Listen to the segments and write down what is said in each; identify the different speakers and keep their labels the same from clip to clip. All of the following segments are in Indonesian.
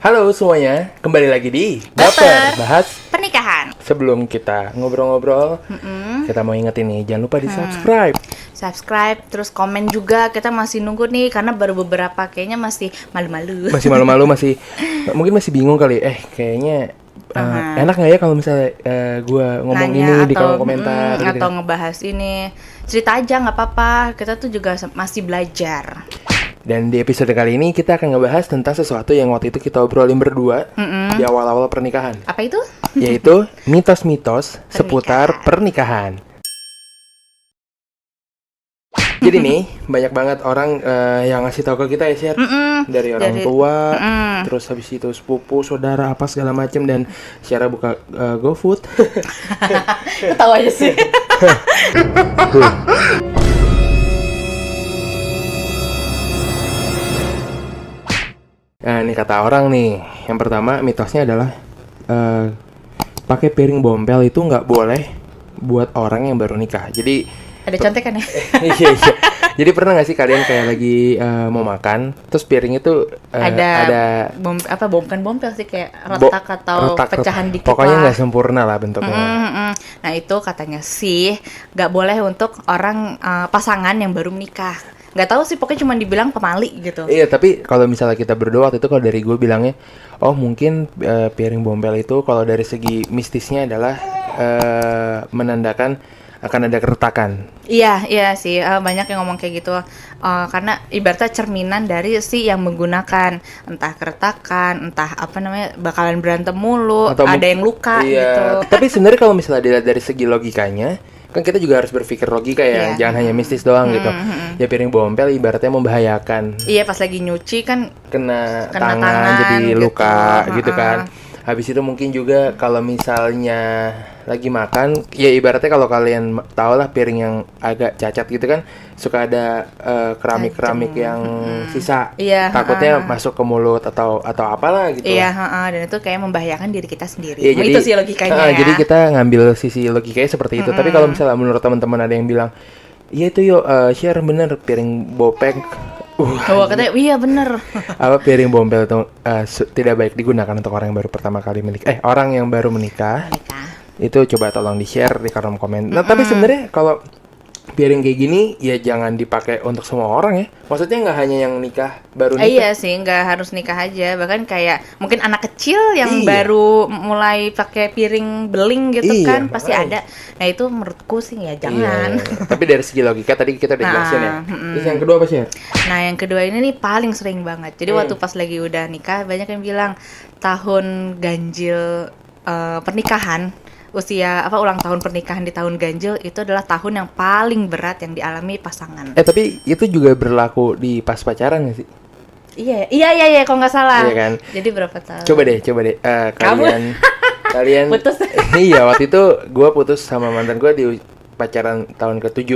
Speaker 1: Halo semuanya, kembali lagi di
Speaker 2: Baper
Speaker 1: Bahas
Speaker 2: Pernikahan.
Speaker 1: Sebelum kita ngobrol-ngobrol, kita mau ingetin nih, jangan lupa di
Speaker 2: Subscribe, terus komen juga. Kita masih nunggu nih, karena baru beberapa kayaknya masih malu-malu.
Speaker 1: Masih malu-malu, mungkin masih bingung kali. Kayaknya enak nggak ya kalau misalnya gue ngomong
Speaker 2: Nanya
Speaker 1: ini di
Speaker 2: atau,
Speaker 1: kolom komentar gitu
Speaker 2: atau
Speaker 1: kan.
Speaker 2: ngebahas ini. Cerita aja, nggak apa-apa. Kita tuh juga masih belajar.
Speaker 1: Dan di episode kali ini kita akan ngebahas tentang sesuatu yang waktu itu kita obrolin berdua di awal-awal pernikahan.
Speaker 2: Apa itu?
Speaker 1: Yaitu mitos-mitos seputar pernikahan. Jadi nih, banyak banget orang yang ngasih tahu ke kita ya, Syar. Dari orang tua, terus habis itu sepupu, saudara, apa segala macam. Dan Syara buka GoFood.
Speaker 2: Ketawa aja sih.
Speaker 1: Nah, ini kata orang nih. Yang pertama, mitosnya adalah pakai piring bompel itu nggak boleh buat orang yang baru nikah. Jadi
Speaker 2: Ada contekan ya?
Speaker 1: iya. Jadi pernah nggak sih kalian kayak lagi mau makan, terus piring itu ada
Speaker 2: bukan bompel sih, kayak retak atau pecahan dikit.
Speaker 1: Pokoknya nggak sempurna lah bentuknya.
Speaker 2: Nah itu katanya sih nggak boleh untuk orang pasangan yang baru menikah. Nggak tahu sih, pokoknya cuma dibilang pemali gitu.
Speaker 1: Iya, tapi kalau misalnya kita berdua waktu itu, kalau dari gue bilangnya, oh mungkin piring bompel itu kalau dari segi mistisnya adalah menandakan akan ada keretakan.
Speaker 2: Iya sih, banyak yang ngomong kayak gitu. Karena ibaratnya cerminan dari si yang menggunakan, entah keretakan, entah apa namanya, bakalan berantem mulu,
Speaker 1: Atau
Speaker 2: ada yang luka gitu.
Speaker 1: Tapi sebenarnya kalau misalnya dilihat dari segi logikanya, kan kita juga harus berpikir logika ya, jangan hanya mistis doang gitu. Ya piring bompel ibaratnya membahayakan.
Speaker 2: Iya, pas lagi nyuci kan
Speaker 1: Kena tangan jadi
Speaker 2: gitu.
Speaker 1: luka gitu kan. Habis itu mungkin juga kalau misalnya lagi makan, ya ibaratnya kalau kalian tahu lah piring yang agak cacat gitu kan, suka ada keramik-keramik yang sisa.
Speaker 2: Iya,
Speaker 1: Takutnya masuk ke mulut atau apalah gitu.
Speaker 2: Iya, dan itu kayak membahayakan diri kita sendiri.
Speaker 1: Iya,
Speaker 2: Itu sih logikanya ya.
Speaker 1: Jadi kita ngambil sisi logikanya seperti itu. Tapi kalau misalnya menurut teman-teman ada yang bilang, iya itu share bener piring bopeng.
Speaker 2: Katanya, iya bener.
Speaker 1: Apa piring bompel itu tidak baik digunakan untuk orang yang baru pertama kali menikah. Orang yang baru menikah. Itu coba tolong di-share di kolom komen. Nah, tapi sebenarnya kalau piring kayak gini ya jangan dipakai untuk semua orang ya. Maksudnya nggak hanya yang nikah baru nikah.
Speaker 2: Iya sih, nggak harus nikah aja. Bahkan kayak mungkin anak kecil yang baru mulai pakai piring beling gitu kan, pasti ada. Nah, itu menurutku sih ya jangan.
Speaker 1: Iya. Tapi dari segi logika tadi kita udah jelasin ya. Terus yang kedua apa sih?
Speaker 2: Nah, yang kedua ini nih paling sering banget. Jadi waktu pas lagi udah nikah, banyak yang bilang tahun ganjil pernikahan, ulang tahun pernikahan di tahun ganjil itu adalah tahun yang paling berat yang dialami pasangan.
Speaker 1: Tapi itu juga berlaku di pas pacaran nggak sih?
Speaker 2: Iya, kalau nggak salah.
Speaker 1: Iya kan?
Speaker 2: Jadi berapa tahun?
Speaker 1: Coba deh, kalian
Speaker 2: putus.
Speaker 1: Iya, waktu itu gue putus sama mantan gue di pacaran tahun ke-7.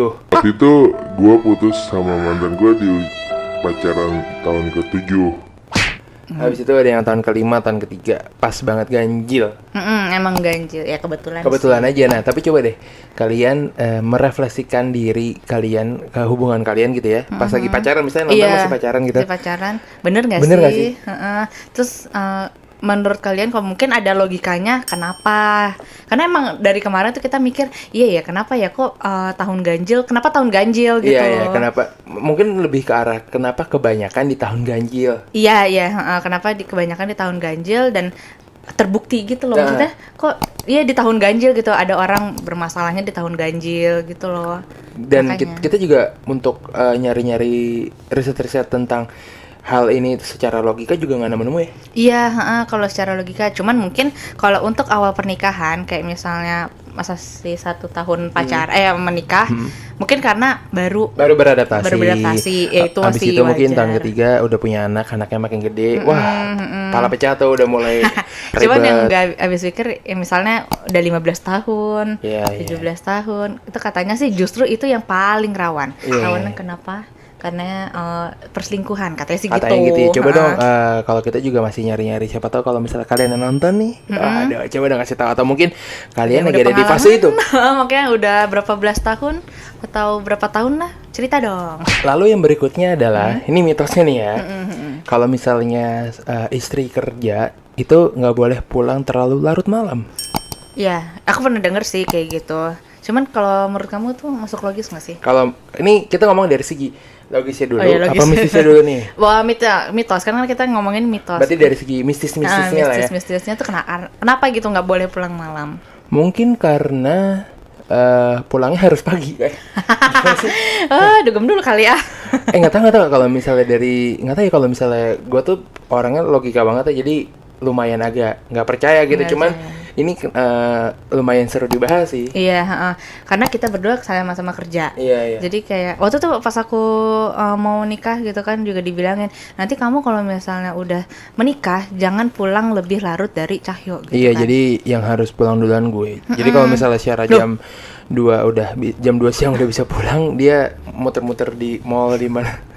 Speaker 1: Habis itu ada yang tahun ke-5, tahun ke-3, pas banget ganjil.
Speaker 2: Emang ganjil, ya kebetulan
Speaker 1: aja. Nah, tapi coba deh kalian merefleksikan diri kalian ke hubungan kalian gitu ya. Pas lagi pacaran, misalnya nonton masih pacaran gitu.
Speaker 2: Masih pacaran, bener nggak sih? Terus menurut kalian kalau mungkin ada logikanya kenapa? Karena emang dari kemarin tuh kita mikir, iya ya kenapa ya kok tahun ganjil? Kenapa tahun ganjil gitu?
Speaker 1: Iya, kenapa? Mungkin lebih ke arah kenapa kebanyakan di tahun ganjil.
Speaker 2: Iya, kenapa kebanyakan di tahun ganjil dan terbukti gitu loh. Maksudnya kok di tahun ganjil gitu ada orang bermasalahnya di tahun ganjil gitu loh.
Speaker 1: Dan kita juga untuk nyari-nyari riset-riset tentang hal ini secara logika juga nggak nemu ya?
Speaker 2: Iya, kalau secara logika. Cuman mungkin kalau untuk awal pernikahan, kayak misalnya masih 1 tahun menikah, mungkin karena baru beradaptasi, ya itu
Speaker 1: habis
Speaker 2: masih
Speaker 1: itu
Speaker 2: wajar.
Speaker 1: Mungkin tahun ketiga udah punya anaknya makin gede, pala pecah tuh udah mulai ribet.
Speaker 2: Cuman yang nggak habis pikir, misalnya udah 15 tahun, 17 tahun, itu katanya sih justru itu yang paling rawan. Rawannya kenapa? Karena perselingkuhan katanya sih gitu.
Speaker 1: Ya. Coba dong kalau kita juga masih nyari-nyari, siapa tahu kalau misalnya kalian yang nonton nih, coba dong kasih tahu, atau mungkin kalian lagi ada di fase itu.
Speaker 2: Makanya udah berapa belas tahun atau berapa tahun lah, cerita dong.
Speaker 1: Lalu yang berikutnya adalah ini mitosnya nih ya. Kalau misalnya istri kerja itu nggak boleh pulang terlalu larut malam.
Speaker 2: Iya, aku pernah denger sih kayak gitu. Cuman kalau menurut kamu tuh masuk logis nggak sih?
Speaker 1: Kalau ini kita ngomong dari segi logisnya dulu,
Speaker 2: Oh iya, logis.
Speaker 1: apa mistisnya dulu nih?
Speaker 2: Wah, mitos kan kita ngomongin mitos.
Speaker 1: Berarti dari segi mistisnya lah ya.
Speaker 2: Mistisnya tuh kenapa gitu nggak boleh pulang malam?
Speaker 1: Mungkin karena pulangnya harus pagi kan?
Speaker 2: Dugem dulu kali ya.
Speaker 1: Nggak tahu kalau misalnya nggak tahu ya kalau misalnya gue tuh orangnya logika banget ya, jadi lumayan agak nggak percaya gitu.
Speaker 2: Nggak
Speaker 1: Cuman
Speaker 2: percaya.
Speaker 1: ini lumayan seru dibahas sih.
Speaker 2: Iya, karena kita berdua sama-sama kerja.
Speaker 1: Iya.
Speaker 2: Jadi kayak waktu tuh pas aku mau nikah gitu kan juga dibilangin, nanti kamu kalau misalnya udah menikah jangan pulang lebih larut dari Cahyo gitu
Speaker 1: Iya,
Speaker 2: kan.
Speaker 1: jadi yang harus pulang duluan gue. Jadi kalau misalnya Syara jam 2 jam 2 siang udah bisa pulang, dia muter-muter di mall di mana.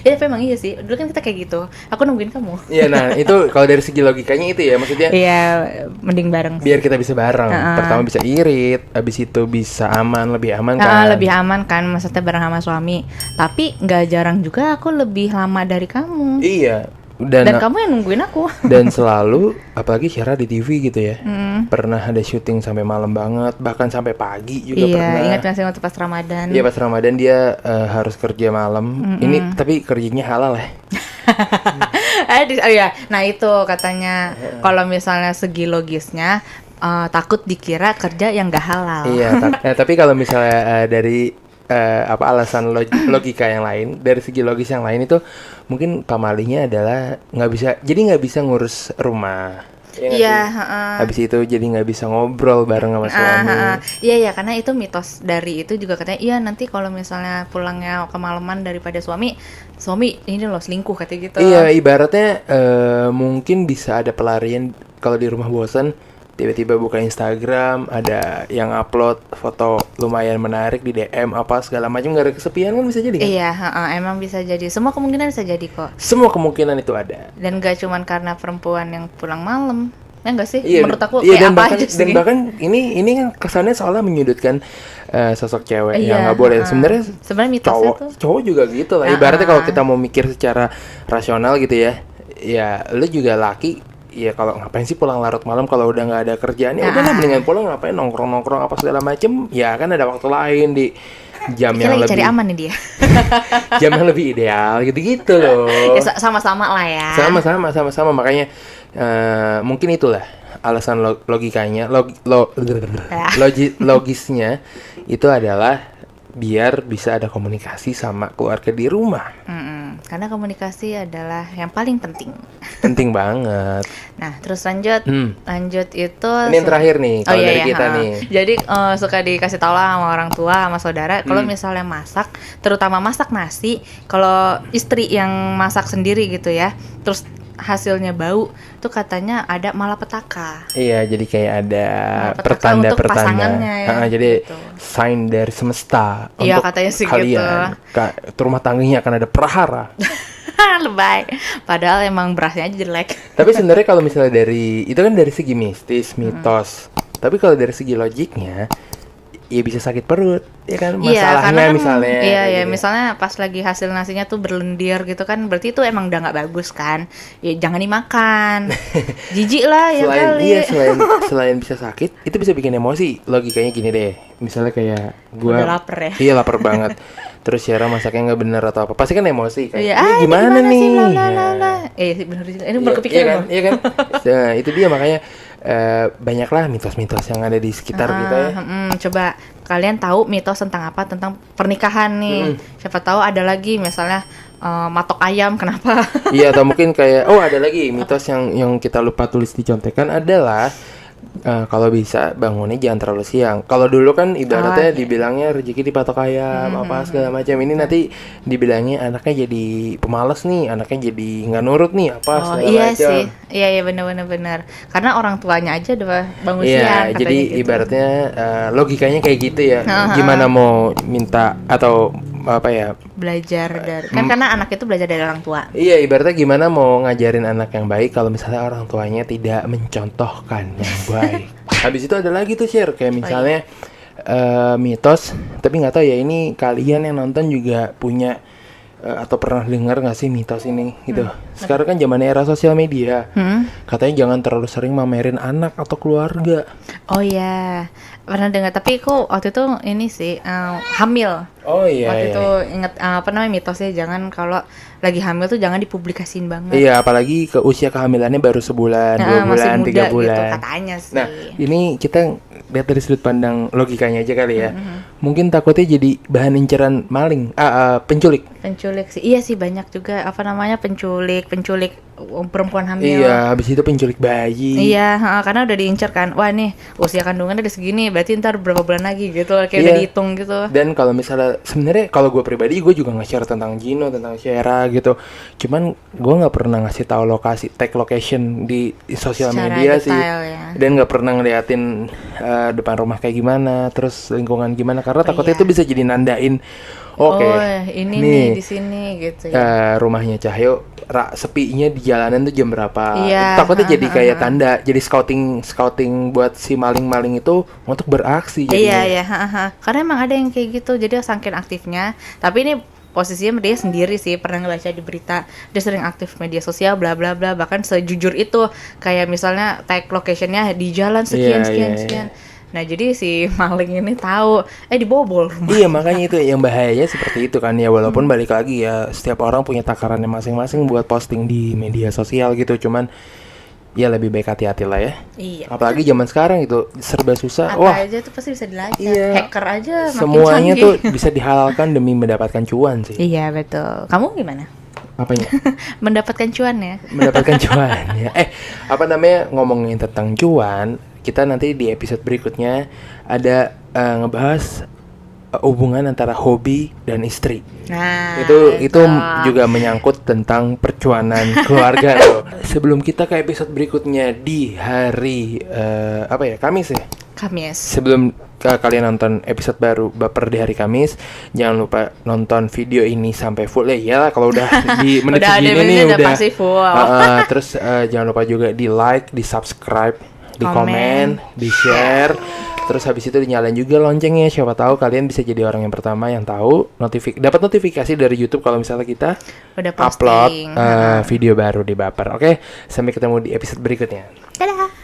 Speaker 2: Ya tapi emang iya sih, dulu kan kita kayak gitu. Aku nungguin kamu.
Speaker 1: Iya, nah itu kalau dari segi logikanya itu ya, maksudnya
Speaker 2: Iya, mending bareng.
Speaker 1: biar kita bisa bareng. Pertama bisa irit, habis itu bisa lebih aman kan.
Speaker 2: Lebih aman kan, maksudnya bareng sama suami. Tapi nggak jarang juga aku lebih lama dari kamu.
Speaker 1: Iya.
Speaker 2: Dan kamu yang nungguin aku.
Speaker 1: Dan selalu, apalagi Syara di TV gitu ya, pernah ada syuting sampai malam banget, bahkan sampai pagi juga pernah.
Speaker 2: Iya, ingat nggak sih waktu pas Ramadan?
Speaker 1: Iya, pas Ramadan dia harus kerja malam. Ini tapi kerjanya halal ya.
Speaker 2: Iya, nah itu katanya kalau misalnya segi logisnya takut dikira kerja yang gak halal.
Speaker 1: Iya, tapi kalau misalnya dari alasan logika yang lain, dari segi logis yang lain itu mungkin pamalinya adalah nggak bisa ngurus rumah.
Speaker 2: Iya,
Speaker 1: habis itu jadi nggak bisa ngobrol bareng sama suami.
Speaker 2: Iya, karena itu mitos dari itu juga katanya, iya nanti kalau misalnya pulangnya kemalaman daripada suami ini loh selingkuh katanya gitu.
Speaker 1: Iya, ibaratnya mungkin bisa ada pelarian kalau di rumah bosan, tiba-tiba buka Instagram, ada yang upload foto lumayan menarik di DM apa segala macam, nggak ada kesepian kan, bisa jadi kan?
Speaker 2: Iya, emang bisa jadi. Semua kemungkinan bisa jadi kok.
Speaker 1: Semua kemungkinan itu ada.
Speaker 2: Dan gak cuman karena perempuan yang pulang malam. Ya enggak sih?
Speaker 1: Iya,
Speaker 2: menurut aku
Speaker 1: iya,
Speaker 2: kayak apa aja sih.
Speaker 1: Dan bahkan ini kan kesannya seolah menyudutkan sosok cewek
Speaker 2: Iya,
Speaker 1: yang nggak boleh. Sebenarnya
Speaker 2: mitosnya tuh
Speaker 1: cowok juga gitu lah. Ibaratnya kalau kita mau mikir secara rasional gitu ya, ya lu juga laki. Ya kalau ngapain sih pulang larut malam kalau udah nggak ada kerjaan, ya udahlah mendingan pulang, ngapain nongkrong apa segala macem. Ya kan ada waktu lain di jam yang lebih
Speaker 2: cari aman nih dia.
Speaker 1: Jam yang lebih ideal gitu loh.
Speaker 2: Ya, sama-sama lah ya.
Speaker 1: Sama makanya mungkin itulah alasan logikanya logisnya itu adalah biar bisa ada komunikasi sama keluarga di rumah.
Speaker 2: Karena komunikasi adalah yang paling penting.
Speaker 1: Penting banget.
Speaker 2: Nah, terus lanjut itu.
Speaker 1: Ini yang terakhir nih kalau dari kita nih.
Speaker 2: Jadi suka dikasih tahu lah sama orang tua, sama saudara, kalau misalnya masak, terutama masak nasi, kalau istri yang masak sendiri gitu ya, terus hasilnya bau, tuh katanya ada malapetaka.
Speaker 1: Iya, jadi kayak ada
Speaker 2: pertanda.
Speaker 1: Ya, jadi gitu. Sign dari semesta
Speaker 2: iya,
Speaker 1: untuk
Speaker 2: katanya sih
Speaker 1: kalian.
Speaker 2: Gitu.
Speaker 1: Rumah tangganya akan ada prahara.
Speaker 2: Lebay. Padahal emang berasnya aja jelek.
Speaker 1: Tapi sebenarnya kalau misalnya itu kan dari segi mistis, mitos. Tapi kalau dari segi logiknya, ya bisa sakit perut, ya kan, masalahnya misalnya.
Speaker 2: Iya,
Speaker 1: gitu.
Speaker 2: Misalnya pas lagi hasil nasinya tuh berlendir gitu kan, berarti itu emang udah nggak bagus kan. Ya jangan dimakan. Jijik lah ya kali.
Speaker 1: Iya, selain bisa sakit, itu bisa bikin emosi. Logikanya gini deh, misalnya kayak gua
Speaker 2: udah lapar ya.
Speaker 1: Iya, lapar banget. Terus Syara masaknya nggak bener atau apa, pasti kan emosi kan.
Speaker 2: Iya,
Speaker 1: ini gimana nih?
Speaker 2: Bener juga. Ini berkepikiran
Speaker 1: iya kan? Nah, itu dia makanya banyaklah mitos-mitos yang ada di sekitar kita ya.
Speaker 2: Coba kalian tahu mitos tentang apa, tentang pernikahan nih. Siapa tahu ada lagi misalnya matok ayam, kenapa?
Speaker 1: Iya, atau mungkin kayak ada lagi mitos yang kita lupa tulis di contekan adalah kalau bisa bangunnya jangan terlalu siang. Kalau dulu kan ibaratnya dibilangnya rezeki dipatok ayam apa segala macam. Ini nanti dibilangnya anaknya jadi pemalas nih, anaknya jadi nggak nurut nih apa segala
Speaker 2: iya
Speaker 1: macam.
Speaker 2: Sih. Iya benar. Karena orang tuanya aja udah bangun siang.
Speaker 1: Iya, jadi
Speaker 2: gitu.
Speaker 1: ibaratnya logikanya kayak gitu ya. Gimana mau minta atau apa ya,
Speaker 2: belajar dari karena anak itu belajar dari orang tua.
Speaker 1: Iya, ibaratnya gimana mau ngajarin anak yang baik kalau misalnya orang tuanya tidak mencontohkan yang baik. Habis itu ada lagi tuh share kayak misalnya mitos, tapi nggak tahu ya ini kalian yang nonton juga punya atau pernah dengar nggak sih mitos ini gitu? Sekarang kan zaman era sosial media, katanya jangan terlalu sering mamerin anak atau keluarga.
Speaker 2: Oh ya, pernah dengar. Tapi aku waktu itu ini sih hamil.
Speaker 1: Oh iya.
Speaker 2: Waktu
Speaker 1: iya.
Speaker 2: itu inget apa namanya mitosnya, jangan kalau lagi hamil tuh jangan dipublikasin banget.
Speaker 1: Iya, apalagi ke usia kehamilannya baru sebulan, 2
Speaker 2: Masih
Speaker 1: bulan,
Speaker 2: muda
Speaker 1: 3 bulan.
Speaker 2: gitu katanya sih.
Speaker 1: Nah, ini kita lihat dari sudut pandang logikanya aja kali ya. Mungkin takutnya jadi bahan inceran maling, penculik.
Speaker 2: Penculik sih, iya sih banyak juga apa namanya penculik perempuan hamil.
Speaker 1: Iya, habis itu penculik bayi.
Speaker 2: Iya, karena udah diincar kan. Wah nih usia kandungannya udah segini, berarti ntar berapa bulan lagi gitu, kayak
Speaker 1: Iya.
Speaker 2: udah dihitung gitu.
Speaker 1: Dan kalau misalnya sebenarnya kalau gue pribadi gue juga nge-share tentang Gino, tentang Shera gitu. Cuman gue nggak pernah ngasih tahu lokasi, tag location di sosial
Speaker 2: Secara
Speaker 1: media sih.
Speaker 2: detail ya.
Speaker 1: Dan nggak pernah ngeliatin depan rumah kayak gimana, terus lingkungan gimana, karena takutnya
Speaker 2: iya.
Speaker 1: itu bisa jadi nandain. Oke,
Speaker 2: Oh, ini nih di sini gitu ya.
Speaker 1: rumahnya Cahyo sepinya di jalanan tuh jam berapa?
Speaker 2: Iya,
Speaker 1: Takutnya jadi kayak tanda, jadi scouting buat si maling-maling itu untuk beraksi jadinya.
Speaker 2: Iya, karena emang ada yang kayak gitu, jadi saking aktifnya. Tapi ini posisinya dia sendiri sih, pernah ngebaca di berita dia sering aktif media sosial bla bla bla, bahkan sejujur itu kayak misalnya tag locationnya di jalan sekian
Speaker 1: Iya,
Speaker 2: sekian
Speaker 1: iya,
Speaker 2: sekian. Nah jadi si maling ini tahu dibobol rumah.
Speaker 1: Iya, makanya itu yang bahayanya seperti itu kan ya, walaupun balik lagi ya setiap orang punya takarannya masing-masing buat posting di media sosial gitu, cuman ya lebih baik hati-hati lah ya.
Speaker 2: Iya.
Speaker 1: Apalagi zaman sekarang itu serba susah.
Speaker 2: Apa
Speaker 1: Wah,
Speaker 2: aja tuh pasti bisa dilacak.
Speaker 1: iya.
Speaker 2: Hacker aja makin
Speaker 1: semuanya
Speaker 2: canggih.
Speaker 1: tuh bisa dihalalkan demi mendapatkan cuan sih.
Speaker 2: Iya betul. Kamu gimana?
Speaker 1: Apanya?
Speaker 2: Mendapatkan cuan ya?
Speaker 1: Mendapatkan cuan ya. Apa namanya, ngomongin tentang cuan, kita nanti di episode berikutnya ada ngebahas hubungan antara hobi dan istri.
Speaker 2: Nah,
Speaker 1: Itu juga menyangkut tentang percuanan keluarga loh. Sebelum kita ke episode berikutnya di hari Kamis ya.
Speaker 2: Kamis.
Speaker 1: Sebelum kalian nonton episode baru Baper di hari Kamis, jangan lupa nonton video ini sampai full ya. Iyalah, kalau udah di menit
Speaker 2: Udah ada
Speaker 1: segini nih
Speaker 2: menitnya udah
Speaker 1: udah
Speaker 2: pasti full.
Speaker 1: terus jangan lupa juga di like, di subscribe, di komen, di share. Terus habis itu dinyalain juga loncengnya, siapa tahu kalian bisa jadi orang yang pertama yang tahu dapat notifikasi dari YouTube kalau misalnya kita
Speaker 2: Udah
Speaker 1: upload
Speaker 2: posting.
Speaker 1: video baru di Baper. Oke, sampai ketemu di episode berikutnya.
Speaker 2: Dadah.